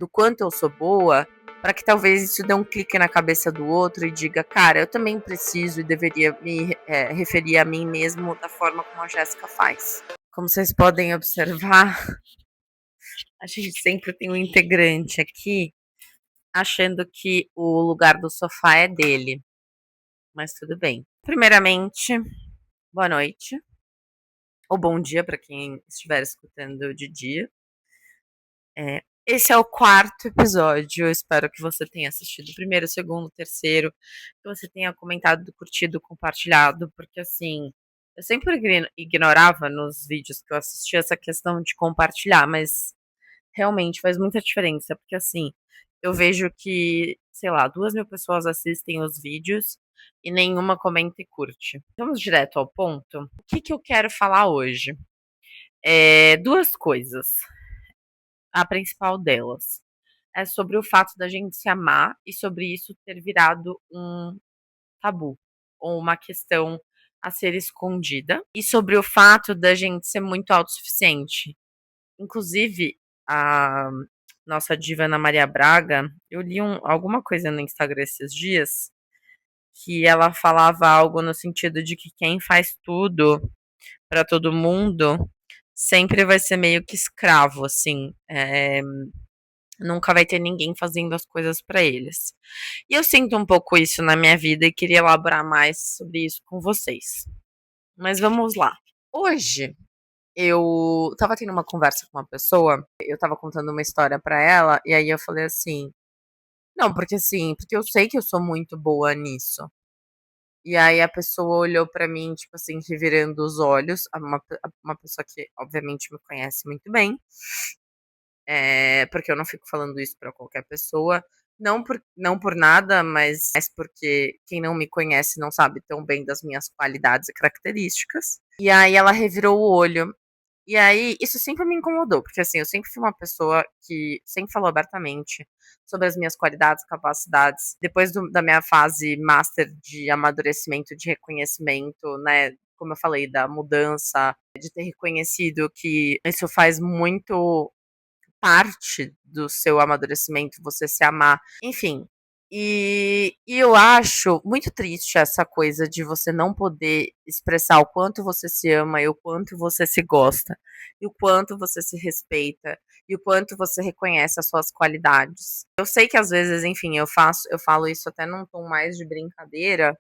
do quanto eu sou boa, para que talvez isso dê um clique na cabeça do outro e diga, cara, eu também preciso e deveria me referir a mim mesmo da forma como a Jéssica faz. Como vocês podem observar, a gente sempre tem um integrante aqui achando que o lugar do sofá é dele, mas tudo bem. Primeiramente, boa noite, ou bom dia para quem estiver escutando de dia. Esse é o 4º episódio. Eu espero que você tenha assistido o primeiro, o segundo, o terceiro, que você tenha comentado, curtido, compartilhado, porque assim, eu sempre ignorava nos vídeos que eu assistia essa questão de compartilhar, mas realmente faz muita diferença, porque assim, eu vejo que, sei lá, 2.000 pessoas assistem os vídeos e nenhuma comenta e curte. Vamos direto ao ponto. O que eu quero falar hoje? Duas coisas. A principal delas é sobre o fato da gente se amar e sobre isso ter virado um tabu ou uma questão a ser escondida, e sobre o fato da gente ser muito autossuficiente. Inclusive, a nossa diva Ana Maria Braga, eu li alguma coisa no Instagram esses dias que ela falava algo no sentido de que quem faz tudo para todo mundo sempre vai ser meio que escravo, assim. Nunca vai ter ninguém fazendo as coisas para eles. E eu sinto um pouco isso na minha vida e queria elaborar mais sobre isso com vocês. Mas vamos lá. Hoje eu tava tendo uma conversa com uma pessoa, eu tava contando uma história para ela e aí eu falei assim: "Não, porque assim, porque eu sei que eu sou muito boa nisso". E aí a pessoa olhou pra mim, tipo assim, revirando os olhos, uma pessoa que obviamente me conhece muito bem. Porque eu não fico falando isso pra qualquer pessoa, não por nada, mas porque quem não me conhece não sabe tão bem das minhas qualidades e características. E aí ela revirou o olho, e aí isso sempre me incomodou, porque assim, eu sempre fui uma pessoa que sempre falou abertamente sobre as minhas qualidades, capacidades. Depois da minha fase master de amadurecimento, de reconhecimento, né, como eu falei, da mudança, de ter reconhecido que isso faz muito parte do seu amadurecimento, você se amar, enfim. E eu acho muito triste essa coisa de você não poder expressar o quanto você se ama e o quanto você se gosta, e o quanto você se respeita, e o quanto você reconhece as suas qualidades. Eu sei que às vezes, enfim, eu falo isso até num tom mais de brincadeira,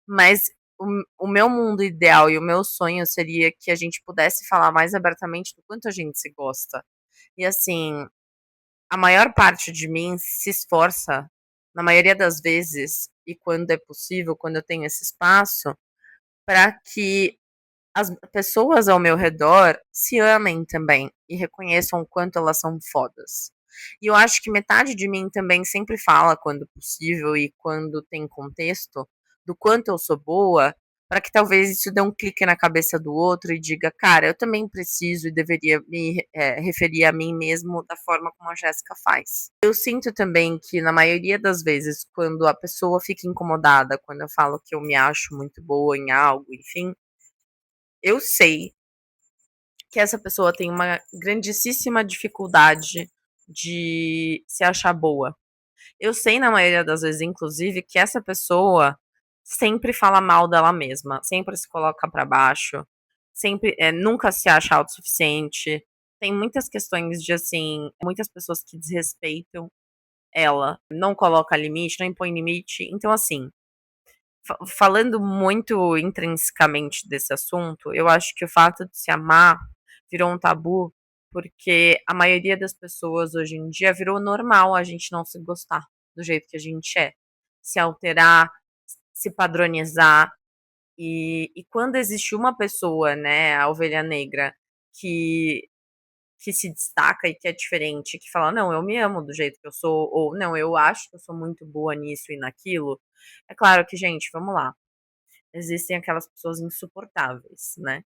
mas o meu mundo ideal e o meu sonho seria que a gente pudesse falar mais abertamente do quanto a gente se gosta. E assim, a maior parte de mim se esforça, na maioria das vezes, e quando é possível, quando eu tenho esse espaço, para que as pessoas ao meu redor se amem também e reconheçam o quanto elas são fodas. E eu acho que metade de mim também sempre fala, quando possível e quando tem contexto, do quanto eu sou boa, para que talvez isso dê um clique na cabeça do outro e diga, cara, eu também preciso e deveria me referir a mim mesmo da forma como a Jéssica faz. Eu sinto também que, na maioria das vezes, quando a pessoa fica incomodada, quando eu falo que eu me acho muito boa em algo, enfim, eu sei que essa pessoa tem uma grandíssima dificuldade de se achar boa. Eu sei, na maioria das vezes, inclusive, que essa pessoa sempre fala mal dela mesma, sempre se coloca pra baixo, sempre, nunca se acha autossuficiente. Tem muitas questões de, assim, muitas pessoas que desrespeitam ela, não coloca limite, não impõe limite. Então, assim, falando muito intrinsecamente desse assunto, eu acho que o fato de se amar virou um tabu, porque a maioria das pessoas hoje em dia virou normal a gente não se gostar do jeito que a gente é, se alterar, se padronizar. E quando existe uma pessoa, né, a ovelha negra, que que se destaca e que é diferente, que fala: "Não, eu me amo do jeito que eu sou", ou "Não, eu acho que eu sou muito boa nisso e naquilo". É claro que, gente, vamos lá, existem aquelas pessoas insuportáveis, né.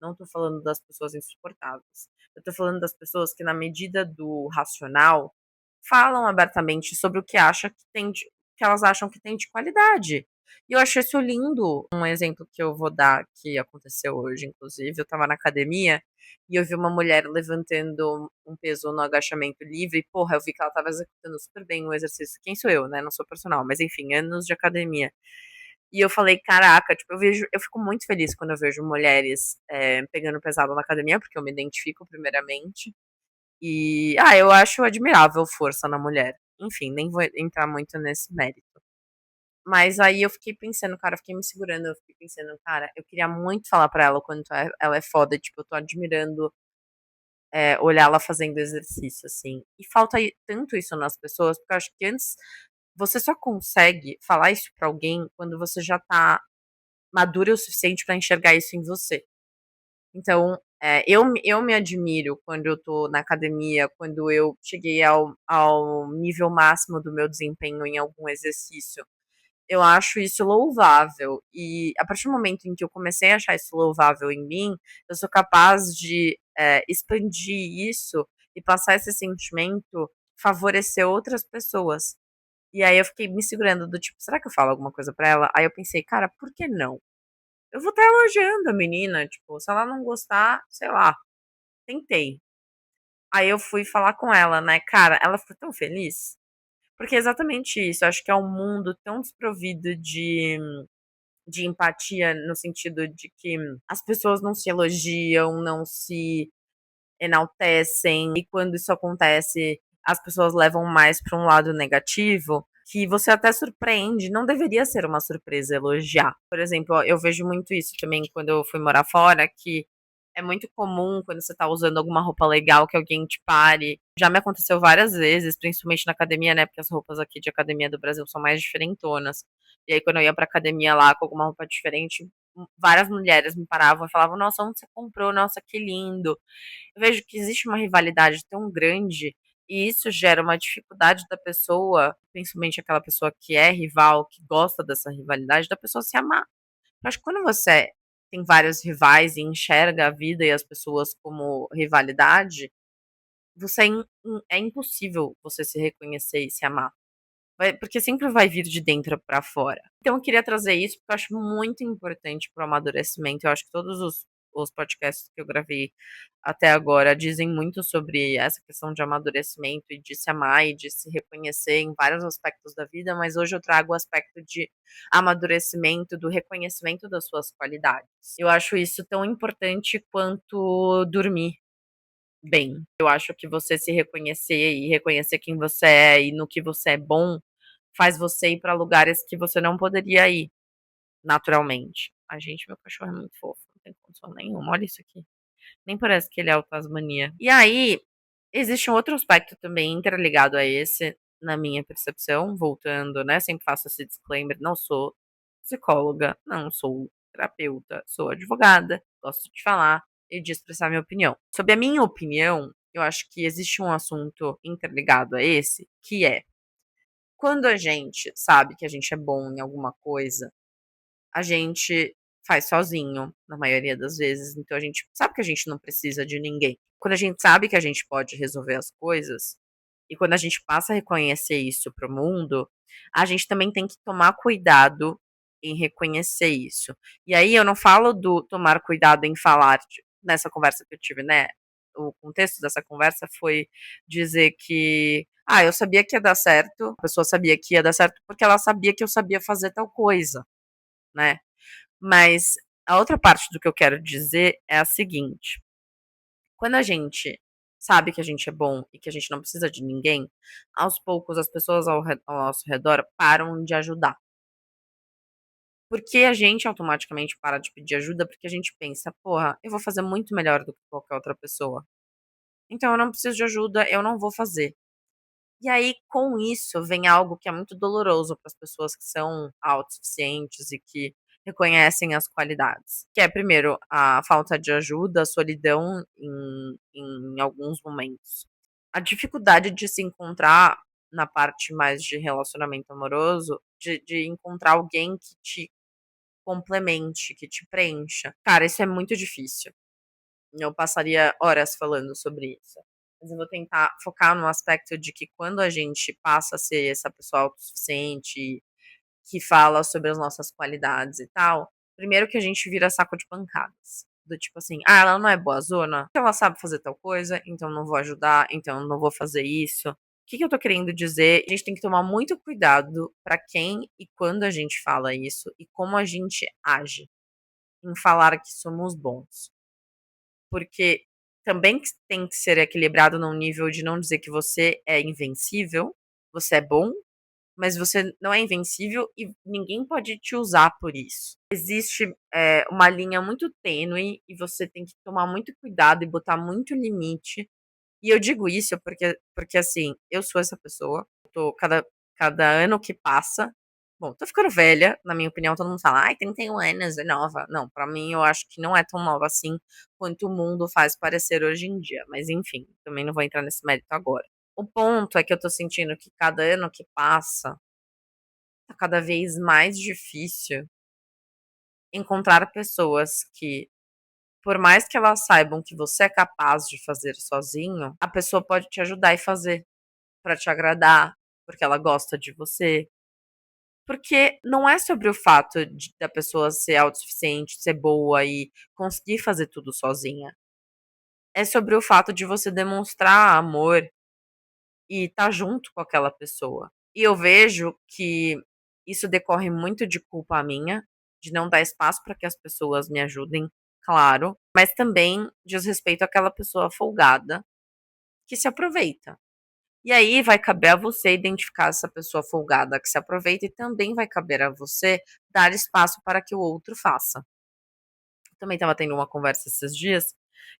Não tô falando das pessoas insuportáveis, eu tô falando das pessoas que, na medida do racional, falam abertamente sobre o que acha que tem de que elas acham que tem de qualidade. E eu achei isso lindo. Um exemplo que eu vou dar, que aconteceu hoje, inclusive, eu estava na academia e eu vi uma mulher levantando um peso no agachamento livre. E, porra, eu vi que ela estava executando super bem o exercício. Quem sou eu, né? Não sou personal, mas enfim, anos de academia. E eu falei, caraca, tipo, eu fico muito feliz quando eu vejo mulheres pegando pesado na academia, porque eu me identifico primeiramente. E, eu acho admirável força na mulher. Enfim, nem vou entrar muito nesse mérito. Mas aí eu fiquei pensando, cara, eu fiquei me segurando, eu fiquei pensando, cara, eu queria muito falar pra ela o quanto ela é foda, tipo, eu tô admirando olhar ela fazendo exercício, assim. E falta tanto isso nas pessoas, porque eu acho que antes você só consegue falar isso pra alguém quando você já tá madura o suficiente pra enxergar isso em você. Então, eu me admiro quando eu tô na academia, quando eu cheguei ao nível máximo do meu desempenho em algum exercício. Eu acho isso louvável. E a partir do momento em que eu comecei a achar isso louvável em mim, eu sou capaz de expandir isso e passar esse sentimento, favorecer outras pessoas. E aí eu fiquei me segurando do tipo, será que eu falo alguma coisa pra ela? Aí eu pensei, cara, por que não? Eu vou estar elogiando a menina, tipo, se ela não gostar, sei lá, tentei. Aí eu fui falar com ela, né, cara, ela ficou tão feliz, porque é exatamente isso, eu acho que é um mundo tão desprovido de empatia, no sentido de que as pessoas não se elogiam, não se enaltecem, e quando isso acontece, as pessoas levam mais para um lado negativo, que você até surpreende, não deveria ser uma surpresa elogiar. Por exemplo, ó, eu vejo muito isso também quando eu fui morar fora, que é muito comum quando você tá usando alguma roupa legal que alguém te pare. Já me aconteceu várias vezes, principalmente na academia, né? Porque as roupas aqui de academia do Brasil são mais diferentonas. E aí, quando eu ia pra academia lá com alguma roupa diferente, várias mulheres me paravam e falavam: Nossa, onde você comprou? Nossa, que lindo. Eu vejo que existe uma rivalidade tão grande e isso gera uma dificuldade da pessoa, principalmente aquela pessoa que é rival, que gosta dessa rivalidade, da pessoa se amar. Eu acho que quando você tem vários rivais e enxerga a vida e as pessoas como rivalidade, você é impossível você se reconhecer e se amar. Porque sempre vai vir de dentro pra fora. Então eu queria trazer isso porque eu acho muito importante pro amadurecimento. Eu acho que todos os podcasts que eu gravei até agora dizem muito sobre essa questão de amadurecimento e de se amar e de se reconhecer em vários aspectos da vida, mas hoje eu trago o aspecto de amadurecimento, do reconhecimento das suas qualidades. Eu acho isso tão importante quanto dormir bem. Eu acho que você se reconhecer e reconhecer quem você é e no que você é bom faz você ir pra lugares que você não poderia ir naturalmente. A gente, meu cachorro é muito fofo, não tem condição nenhuma. Olha isso aqui. Nem parece que ele é o Tasmania. E aí, existe um outro aspecto também interligado a esse, na minha percepção, voltando, né? Sempre faço esse disclaimer: não sou psicóloga, não sou terapeuta, sou advogada, gosto de falar e de expressar minha opinião. Sobre a minha opinião, eu acho que existe um assunto interligado a esse, que é quando a gente sabe que a gente é bom em alguma coisa, a gente faz sozinho, na maioria das vezes. Então a gente sabe que a gente não precisa de ninguém. Quando a gente sabe que a gente pode resolver as coisas, e quando a gente passa a reconhecer isso para o mundo, a gente também tem que tomar cuidado em reconhecer isso. E aí eu não falo do tomar cuidado em falar nessa conversa que eu tive, né? O contexto dessa conversa foi dizer que, eu sabia que ia dar certo, a pessoa sabia que ia dar certo porque ela sabia que eu sabia fazer tal coisa, né? Mas a outra parte do que eu quero dizer é a seguinte: quando a gente sabe que a gente é bom e que a gente não precisa de ninguém, aos poucos as pessoas ao nosso redor param de ajudar. Porque a gente automaticamente para de pedir ajuda, porque a gente pensa, porra, eu vou fazer muito melhor do que qualquer outra pessoa. Então eu não preciso de ajuda, eu não vou fazer. E aí, com isso, vem algo que é muito doloroso para as pessoas que são autossuficientes e que reconhecem as qualidades. Que é, primeiro, a falta de ajuda, a solidão em alguns momentos. A dificuldade de se encontrar na parte mais de relacionamento amoroso, de encontrar alguém que te complemente, que te preencha. Cara, isso é muito difícil. Eu passaria horas falando sobre isso. Mas eu vou tentar focar no aspecto de que quando a gente passa a ser essa pessoa autossuficiente que fala sobre as nossas qualidades e tal, primeiro que a gente vira saco de pancadas. Do tipo assim, ah, ela não é boazona, ela sabe fazer tal coisa, então não vou ajudar, então não vou fazer isso. O que, que eu tô querendo dizer? A gente tem que tomar muito cuidado pra quem e quando a gente fala isso e como a gente age em falar que somos bons. Porque também tem que ser equilibrado num nível de não dizer que você é invencível, você é bom, mas você não é invencível e ninguém pode te usar por isso. Existe uma linha muito tênue e você tem que tomar muito cuidado e botar muito limite. E eu digo isso porque assim, eu sou essa pessoa. Cada ano que passa. Bom, tô ficando velha, na minha opinião, todo mundo fala, ai, 31 anos, é nova. Não, pra mim eu acho que não é tão nova assim quanto o mundo faz parecer hoje em dia. Mas enfim, também não vou entrar nesse mérito agora. O ponto é que eu tô sentindo que cada ano que passa, tá cada vez mais difícil encontrar pessoas que, por mais que elas saibam que você é capaz de fazer sozinho, a pessoa pode te ajudar e fazer pra te agradar, porque ela gosta de você. Porque não é sobre o fato da pessoa ser autossuficiente, ser boa e conseguir fazer tudo sozinha. É sobre o fato de você demonstrar amor e estar junto com aquela pessoa. E eu vejo que isso decorre muito de culpa minha, de não dar espaço para que as pessoas me ajudem, claro, mas também diz respeito àquela pessoa folgada que se aproveita. E aí vai caber a você identificar essa pessoa folgada que se aproveita e também vai caber a você dar espaço para que o outro faça. Eu também estava tendo uma conversa esses dias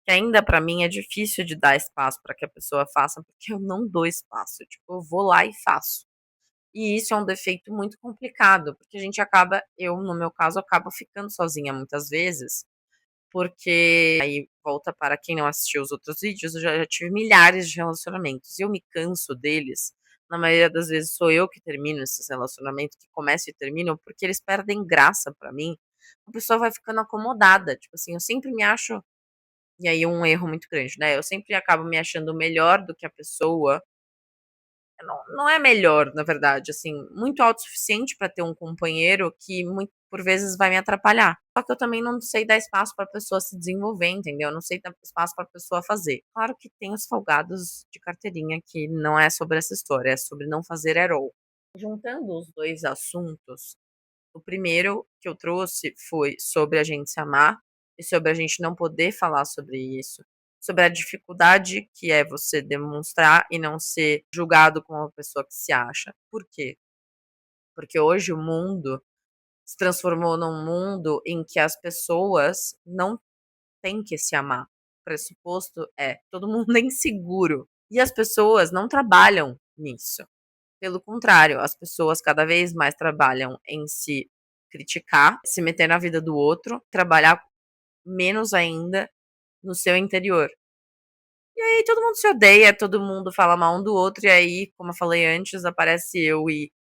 que ainda para mim é difícil de dar espaço para que a pessoa faça, porque eu não dou espaço. Tipo, eu vou lá e faço. E isso é um defeito muito complicado, porque a gente acaba, eu no meu caso, acabo ficando sozinha muitas vezes, porque aí volta para quem não assistiu os outros vídeos, eu já tive milhares de relacionamentos e eu me canso deles. Na maioria das vezes sou eu que termino esses relacionamentos, que começam e terminam, porque eles perdem graça pra mim. A pessoa vai ficando acomodada, tipo assim, eu sempre me acho, e aí um erro muito grande, né? Eu sempre acabo me achando melhor do que a pessoa, não é melhor, na verdade, assim, muito autossuficiente pra ter um companheiro que muito por vezes vai me atrapalhar. Só que eu também não sei dar espaço pra pessoa se desenvolver, entendeu? Eu não sei dar espaço pra pessoa fazer. Claro que tem os folgados de carteirinha que não é sobre essa história, é sobre não fazer at all. Juntando os 2 assuntos, o primeiro que eu trouxe foi sobre a gente se amar e sobre a gente não poder falar sobre isso, sobre a dificuldade que é você demonstrar e não ser julgado como uma pessoa que se acha. Por quê? Porque hoje o mundo se transformou num mundo em que as pessoas não têm que se amar. O pressuposto é todo mundo é inseguro e as pessoas não trabalham nisso. Pelo contrário, as pessoas cada vez mais trabalham em se criticar, se meter na vida do outro, trabalhar menos ainda no seu interior. E aí todo mundo se odeia, todo mundo fala mal um do outro, e aí, como eu falei antes, aparece eu e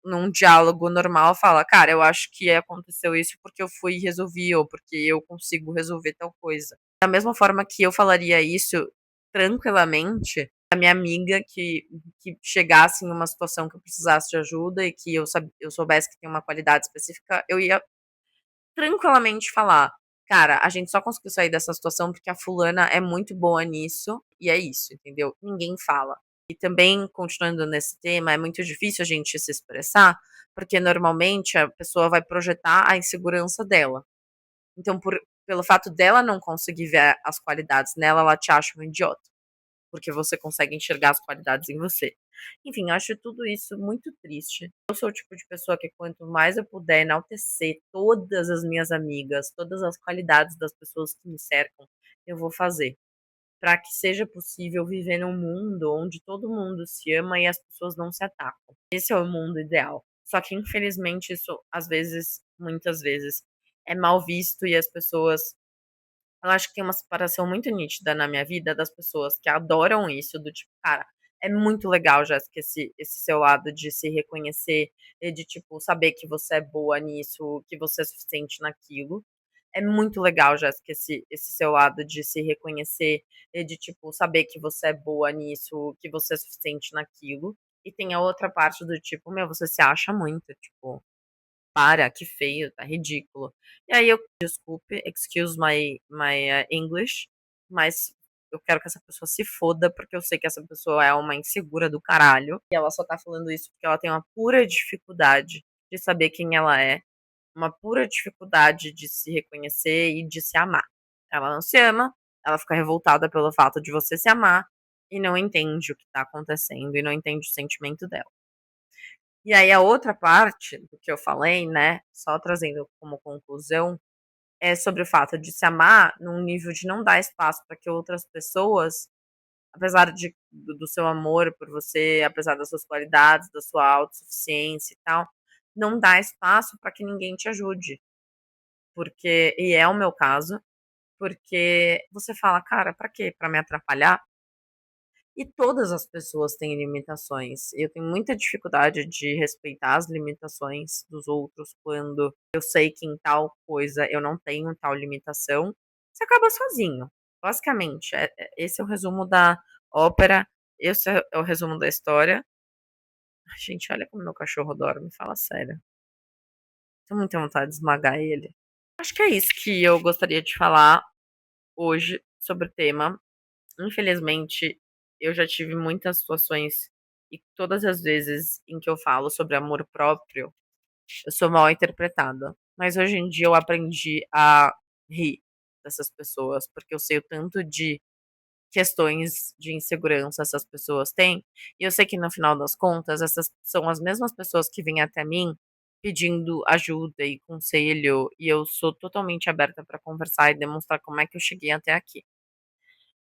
num diálogo normal fala, cara, eu acho que aconteceu isso porque eu fui e resolvi, ou porque eu consigo resolver tal coisa. Da mesma forma que eu falaria isso tranquilamente, a minha amiga que chegasse em uma situação que eu precisasse de ajuda e que eu soubesse que tem uma qualidade específica, eu ia tranquilamente falar: "Cara, a gente só conseguiu sair dessa situação porque a fulana é muito boa nisso", e é isso, entendeu? Ninguém fala. E também, continuando nesse tema, é muito difícil a gente se expressar, porque normalmente a pessoa vai projetar a insegurança dela. Então, pelo fato dela não conseguir ver as qualidades nela, ela te acha um idiota, porque você consegue enxergar as qualidades em você. Enfim, eu acho tudo isso muito triste. Eu sou o tipo de pessoa que quanto mais eu puder enaltecer todas as minhas amigas, todas as qualidades das pessoas que me cercam, eu vou fazer. Para que seja possível viver num mundo onde todo mundo se ama e as pessoas não se atacam. Esse é o mundo ideal. Só que infelizmente isso às vezes, muitas vezes, é mal visto e as pessoas, eu acho que tem uma separação muito nítida na minha vida das pessoas que adoram isso, do tipo, cara, é muito legal, Jéssica, esse seu lado de se reconhecer e de, tipo, saber que você é boa nisso, que você é suficiente naquilo. É muito legal, Jéssica, esse seu lado de se reconhecer e de, tipo, saber que você é boa nisso, que você é suficiente naquilo. E tem a outra parte do tipo, meu, você se acha muito, tipo, para, que feio, tá ridículo. E aí eu, desculpe, excuse my English, mas eu quero que essa pessoa se foda, porque eu sei que essa pessoa é uma insegura do caralho. E ela só tá falando isso porque ela tem uma pura dificuldade de saber quem ela é, uma pura dificuldade de se reconhecer e de se amar. Ela não se ama, ela fica revoltada pelo fato de você se amar e não entende o que tá acontecendo e não entende o sentimento dela. E aí a outra parte do que eu falei, né, só trazendo como conclusão, é sobre o fato de se amar num nível de não dar espaço para que outras pessoas, apesar do seu amor por você, apesar das suas qualidades, da sua autossuficiência e tal, não dá espaço para que ninguém te ajude. Porque, e é o meu caso, porque você fala, cara, pra quê? Pra me atrapalhar? E todas as pessoas têm limitações. Eu tenho muita dificuldade de respeitar as limitações dos outros quando eu sei que em tal coisa eu não tenho tal limitação. Você acaba sozinho. Basicamente, esse é o resumo da ópera, esse é o resumo da história. Ai, gente, olha como meu cachorro dorme, fala sério. Tenho muita vontade de esmagar ele. Acho que é isso que eu gostaria de falar hoje sobre o tema. Infelizmente, eu já tive muitas situações e todas as vezes em que eu falo sobre amor próprio, eu sou mal interpretada. Mas hoje em dia eu aprendi a rir dessas pessoas, porque eu sei o tanto de questões de insegurança essas pessoas têm, e eu sei que no final das contas essas são as mesmas pessoas que vêm até mim pedindo ajuda e conselho, e eu sou totalmente aberta para conversar e demonstrar como é que eu cheguei até aqui.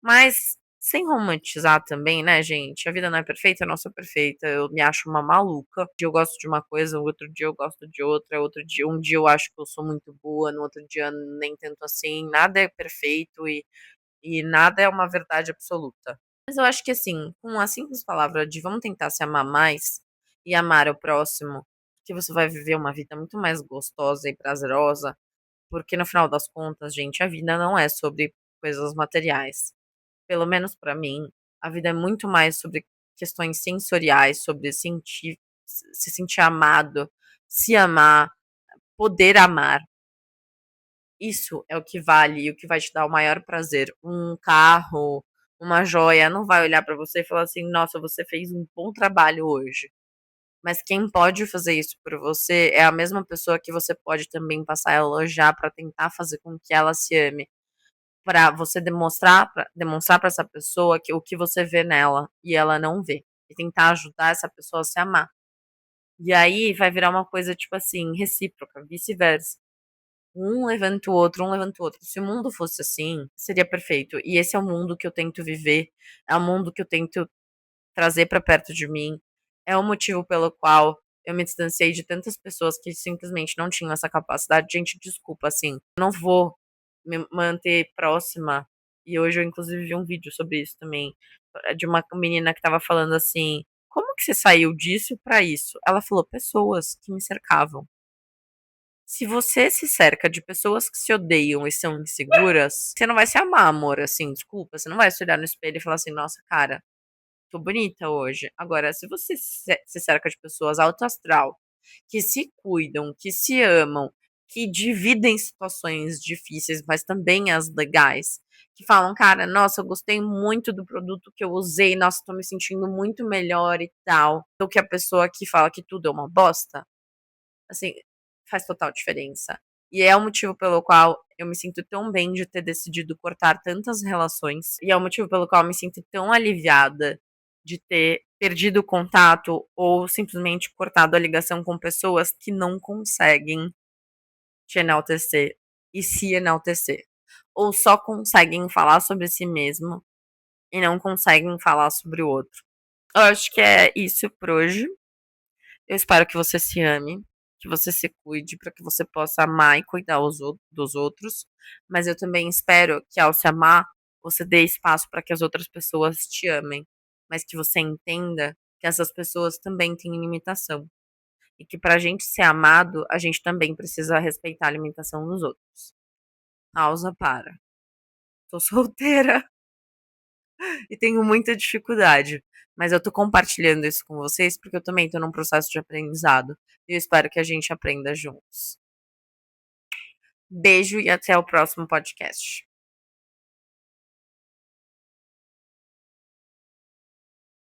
Mas sem romantizar também, né, gente? A vida não é perfeita, eu não sou perfeita, eu me acho uma maluca. Um dia eu gosto de uma coisa, outro dia eu gosto de outra, outro dia, um dia eu acho que eu sou muito boa, no outro dia nem tanto assim. Nada é perfeito e nada é uma verdade absoluta. Mas eu acho que assim, com a simples palavra de vamos tentar se amar mais e amar o próximo, que você vai viver uma vida muito mais gostosa e prazerosa, porque no final das contas, gente, a vida não é sobre coisas materiais. Pelo menos pra mim, a vida é muito mais sobre questões sensoriais, sobre sentir, se sentir amado, se amar, poder amar. Isso é o que vale e o que vai te dar o maior prazer. Um carro, uma joia, não vai olhar pra você e falar assim: "Nossa, você fez um bom trabalho hoje". Mas quem pode fazer isso por você é a mesma pessoa que você pode também passar a elogiar pra tentar fazer com que ela se ame. Pra você demonstrar para essa pessoa que o que você vê nela e ela não vê. E tentar ajudar essa pessoa a se amar. E aí vai virar uma coisa, tipo assim, recíproca, vice-versa. Um levanta o outro, um levanta o outro. Se o mundo fosse assim, seria perfeito. E esse é o mundo que eu tento viver, é o mundo que eu tento trazer pra perto de mim. É o motivo pelo qual eu me distanciei de tantas pessoas que simplesmente não tinham essa capacidade. Gente, desculpa, assim, eu não vou me manter próxima. E hoje eu inclusive vi um vídeo sobre isso também, de uma menina que estava falando assim: "Como que você saiu disso pra isso?". Ela falou: "Pessoas que me cercavam". Se você se cerca de pessoas que se odeiam e são inseguras, você não vai se amar, amor, assim, desculpa, você não vai se olhar no espelho e falar assim: "Nossa, cara, tô bonita hoje". Agora, se você se cerca de pessoas alto astral, que se cuidam, que se amam, que dividem situações difíceis, mas também as legais, que falam: "Cara, nossa, eu gostei muito do produto que eu usei, nossa, tô me sentindo muito melhor e tal", do que a pessoa que fala que tudo é uma bosta, assim, faz total diferença. E é o motivo pelo qual eu me sinto tão bem de ter decidido cortar tantas relações, e é o motivo pelo qual eu me sinto tão aliviada de ter perdido o contato ou simplesmente cortado a ligação com pessoas que não conseguem te enaltecer e se enaltecer, ou só conseguem falar sobre si mesmo e não conseguem falar sobre o outro. Eu acho que é isso por hoje. Eu espero que você se ame, que você se cuide para que você possa amar e cuidar dos outros, mas eu também espero que ao se amar, você dê espaço para que as outras pessoas te amem, mas que você entenda que essas pessoas também têm limitação e que para a gente ser amado, a gente também precisa respeitar a limitação dos outros. Pausa para. Tô solteira. e tenho muita dificuldade. Mas eu tô compartilhando isso com vocês porque eu também tô num processo de aprendizado. E eu espero que a gente aprenda juntos. Beijo e até o próximo podcast.